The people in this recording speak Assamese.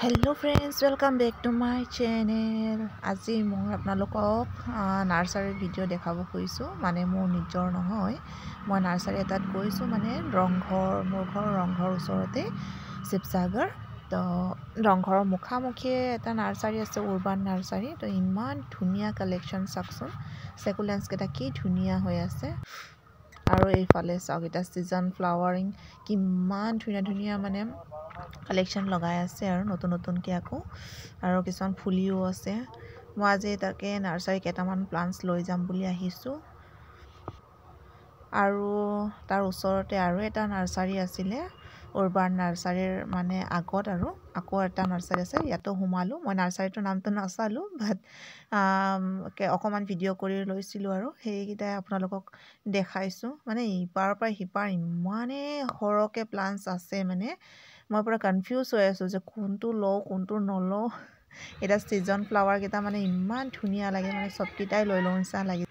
Hello friends welcome back to my channel. आज मैं आपनालोকক नार्सारी भिडिओ देखाब खुजिছোঁ माने मोर निजर নহয় मैं नार्सारी एटात গৈছোঁ माने रंघर मोर घर रंघर ओसरते शिवसागर तो रंघर मुखामुखिए एटा नार्सारी आछे उर्बान नार्सारी तो इमान धुनिया कालेक्शन चाकचोन सेकुलेन्स केटा कि धुनिया হৈ আছে আৰু এইফালে চাওক এটা সিজন ফ্লাৱাৰিং কিমান ধুনিয়া ধুনিয়া মানে কালেকশন লগাই আছে আৰু নতুন নতুন কে আকো আৰু কিছুমান ফুলিও আছে মই আজি তাকে নাৰ্সাৰী কেটামান প্লান্টস লৈ যাম বুলি আহিছো আৰু তাৰ ওচৰতে আৰু এটা নাৰ্সাৰী আছিলে উৰ্বান নাৰ্সাৰীৰ মানে আগত আৰু আকৌ এটা নাৰ্সাৰী আছে ইয়াতো হুমালো মই নাৰ্সাৰীটোৰ নামটো নাচালো বাট অকমান ভিডিও কৰি লৈছিলো আৰু হেইকিটা আপোনালোকক দেখাইছো মানে ইপাৰ পৰা হিপাৰ ইমানে হৰকে প্লান্টস আছে মানে মই পুৰা কনফিউজ হৈ আছো যে কোনটো লও কোনটো নলও এটা সিজন ফ্লাৱাৰ কেটা মানে ইমান ধুনিয়া লাগে মানে সব কিটাই লৈ লওঁ নিচিনা লাগে